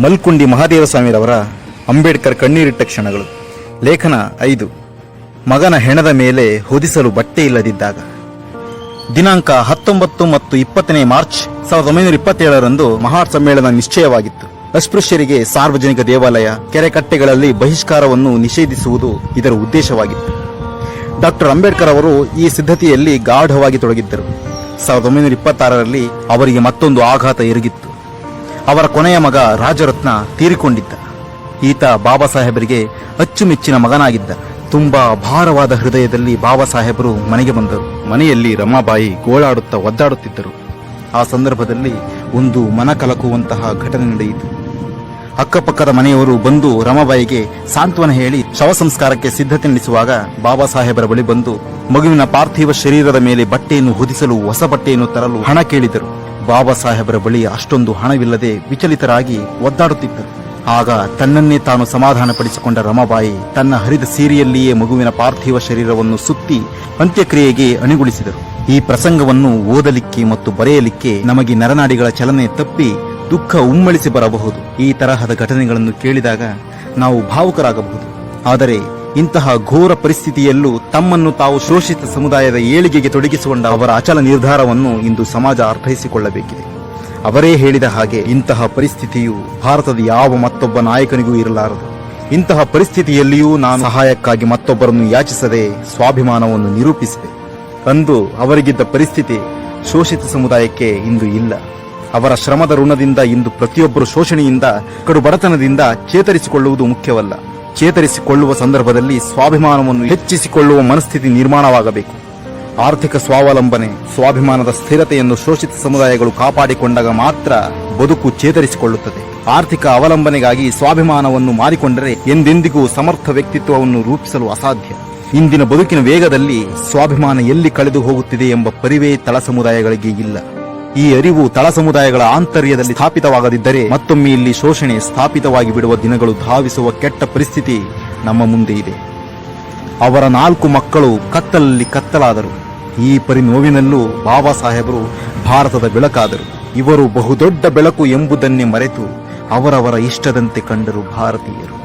ಮಲ್ಕುಂಡಿ ಮಹಾದೇವಸ್ವಾಮಿರವರ ಅಂಬೇಡ್ಕರ್ ಕಣ್ಣೀರಿಟ್ಟ ಕ್ಷಣಗಳು. ಲೇಖನ 5. ಮಗನ ಹೆಣದ ಮೇಲೆ ಹೊದಿಸಲು ಬಟ್ಟೆ ಇಲ್ಲದಿದ್ದಾಗ. ದಿನಾಂಕ 19 ಮತ್ತು 20ನೇ ಮಾರ್ಚ್ 1927ರಂದು ಮಹಾಸಮ್ಮೇಳನ ನಿಶ್ಚಯವಾಗಿತ್ತು. ಅಸ್ಪೃಶ್ಯರಿಗೆ ಸಾರ್ವಜನಿಕ ದೇವಾಲಯ, ಕೆರೆಕಟ್ಟೆಗಳಲ್ಲಿ ಬಹಿಷ್ಕಾರವನ್ನು ನಿಷೇಧಿಸುವುದು ಇದರ ಉದ್ದೇಶವಾಗಿತ್ತು. ಡಾಕ್ಟರ್ ಅಂಬೇಡ್ಕರ್ ಅವರು ಈ ಸಿದ್ಧತೆಯಲ್ಲಿ ಗಾಢವಾಗಿ ತೊಡಗಿದ್ದರು. 1926ರಲ್ಲಿ ಅವರಿಗೆ ಮತ್ತೊಂದು ಆಘಾತ ಎರಗಿತ್ತು. ಅವರ ಕೊನೆಯ ಮಗ ರಾಜರತ್ನ ತೀರಿಕೊಂಡಿದ್ದ. ಈತ ಬಾಬಾ ಸಾಹೇಬರಿಗೆ ಅಚ್ಚುಮೆಚ್ಚಿನ ಮಗನಾಗಿದ್ದ. ತುಂಬಾ ಭಾರವಾದ ಹೃದಯದಲ್ಲಿ ಬಾಬಾ ಸಾಹೇಬರು ಮನೆಗೆ ಬಂದರು. ಮನೆಯಲ್ಲಿ ರಮಾಬಾಯಿ ಗೋಳಾಡುತ್ತಾ ಒದ್ದಾಡುತ್ತಿದ್ದರು. ಆ ಸಂದರ್ಭದಲ್ಲಿ ಒಂದು ಮನಕಲಕುವಂತಹ ಘಟನೆ ನಡೆಯಿತು. ಅಕ್ಕಪಕ್ಕದ ಮನೆಯವರು ಬಂದು ರಮಾಬಾಯಿಗೆ ಸಾಂತ್ವನ ಹೇಳಿ ಶವ ಸಂಸ್ಕಾರಕ್ಕೆ ಸಿದ್ಧತೆ ನಡೆಸುವಾಗ ಬಾಬಾ ಸಾಹೇಬರ ಬಳಿ ಬಂದು ಮಗುವಿನ ಪಾರ್ಥಿವ ಶರೀರದ ಮೇಲೆ ಬಟ್ಟೆಯನ್ನು ಹೊದಿಸಲು ಹೊಸ ಬಟ್ಟೆಯನ್ನು ತರಲು ಹಣ ಕೇಳಿದರು. ಬಾಬಾ ಸಾಹೇಬರ ಬಳಿ ಅಷ್ಟೊಂದು ಹಣವಿಲ್ಲದೆ ವಿಚಲಿತರಾಗಿ ಒದ್ದಾಡುತ್ತಿದ್ದರು. ಆಗ ತನ್ನನ್ನೇ ತಾನು ಸಮಾಧಾನಪಡಿಸಿಕೊಂಡ ರಮಾಬಾಯಿ ತನ್ನ ಹರಿದ ಸೀರೆಯಲ್ಲಿಯೇ ಮಗುವಿನ ಪಾರ್ಥಿವ ಶರೀರವನ್ನು ಸುತ್ತಿ ಅಂತ್ಯಕ್ರಿಯೆಗೆ ಅಣಿಗೊಳಿಸಿದರು. ಈ ಪ್ರಸಂಗವನ್ನು ಓದಲಿಕ್ಕೆ ಮತ್ತು ಬರೆಯಲಿಕ್ಕೆ ನಮಗೆ ನರನಾಡಿಗಳ ಚಲನೆ ತಪ್ಪಿ ದುಃಖ ಉಮ್ಮಳಿಸಿ ಬರಬಹುದು. ಈ ತರಹದ ಘಟನೆಗಳನ್ನು ಕೇಳಿದಾಗ ನಾವು ಭಾವುಕರಾಗಬಹುದು. ಆದರೆ ಇಂತಹ ಘೋರ ಪರಿಸ್ಥಿತಿಯಲ್ಲೂ ತಮ್ಮನ್ನು ತಾವು ಶೋಷಿತ ಸಮುದಾಯದ ಏಳಿಗೆಗೆ ತೊಡಗಿಸಿಕೊಂಡ ಅವರ ಅಚಲ ನಿರ್ಧಾರವನ್ನು ಇಂದು ಸಮಾಜ ಅರ್ಥೈಸಿಕೊಳ್ಳಬೇಕಿದೆ. ಅವರೇ ಹೇಳಿದ ಹಾಗೆ ಇಂತಹ ಪರಿಸ್ಥಿತಿಯು ಭಾರತದ ಯಾವ ಮತ್ತೊಬ್ಬ ನಾಯಕನಿಗೂ ಇರಲಾರದು. ಇಂತಹ ಪರಿಸ್ಥಿತಿಯಲ್ಲಿಯೂ ನಾನು ಸಹಾಯಕ್ಕಾಗಿ ಮತ್ತೊಬ್ಬರನ್ನು ಯಾಚಿಸದೆ ಸ್ವಾಭಿಮಾನವನ್ನು ನಿರೂಪಿಸಿದೆ. ಅಂದು ಅವರಿಗಿದ್ದ ಪರಿಸ್ಥಿತಿ ಶೋಷಿತ ಸಮುದಾಯಕ್ಕೆ ಇಂದು ಇಲ್ಲ. ಅವರ ಶ್ರಮದ ಋಣದಿಂದ ಇಂದು ಪ್ರತಿಯೊಬ್ಬರು ಶೋಷಣೆಯಿಂದ, ಕಡುಬಡತನದಿಂದ ಚೇತರಿಸಿಕೊಳ್ಳುವುದು ಮುಖ್ಯವಲ್ಲ. ಚೇತರಿಸಿಕೊಳ್ಳುವ ಸಂದರ್ಭದಲ್ಲಿ ಸ್ವಾಭಿಮಾನವನ್ನು ಹೆಚ್ಚಿಸಿಕೊಳ್ಳುವ ಮನಸ್ಥಿತಿ ನಿರ್ಮಾಣವಾಗಬೇಕು. ಆರ್ಥಿಕ ಸ್ವಾವಲಂಬನೆ, ಸ್ವಾಭಿಮಾನದ ಸ್ಥಿರತೆಯನ್ನು ಶೋಷಿತ ಸಮುದಾಯಗಳು ಕಾಪಾಡಿಕೊಂಡಾಗ ಮಾತ್ರ ಬದುಕು ಚೇತರಿಸಿಕೊಳ್ಳುತ್ತದೆ. ಆರ್ಥಿಕ ಅವಲಂಬನೆಗಾಗಿ ಸ್ವಾಭಿಮಾನವನ್ನು ಮಾರಿಕೊಂಡರೆ ಎಂದೆಂದಿಗೂ ಸಮರ್ಥ ವ್ಯಕ್ತಿತ್ವವನ್ನು ರೂಪಿಸಲು ಅಸಾಧ್ಯ. ಇಂದಿನ ಬದುಕಿನ ವೇಗದಲ್ಲಿ ಸ್ವಾಭಿಮಾನ ಎಲ್ಲಿ ಕಳೆದು ಹೋಗುತ್ತಿದೆ ಎಂಬ ಪರಿವೇ ತಳ ಸಮುದಾಯಗಳಿಗೆ ಇಲ್ಲ. ಈ ಅರಿವು ತಳ ಸಮುದಾಯಗಳ ಆಂತರ್ಯದಲ್ಲಿ ಸ್ಥಾಪಿತವಾಗದಿದ್ದರೆ ಮತ್ತೊಮ್ಮೆ ಇಲ್ಲಿ ಶೋಷಣೆ ಸ್ಥಾಪಿತವಾಗಿ ಬಿಡುವ ದಿನಗಳು ಧಾವಿಸುವ ಕೆಟ್ಟ ಪರಿಸ್ಥಿತಿ ನಮ್ಮ ಮುಂದೆ ಇದೆ. ಅವರ 4 ಮಕ್ಕಳು ಕತ್ತಲಲ್ಲಿ ಕತ್ತಲಾದರು. ಈ ಪರಿನೋವಿನಲ್ಲೂ ಬಾಬಾ ಸಾಹೇಬರು ಭಾರತದ ಬೆಳಕಾದರು. ಇವರು ಬಹುದೊಡ್ಡ ಬೆಳಕು ಎಂಬುದನ್ನೇ ಮರೆತು ಅವರವರ ಇಷ್ಟದಂತೆ ಕಂಡರು ಭಾರತೀಯರು.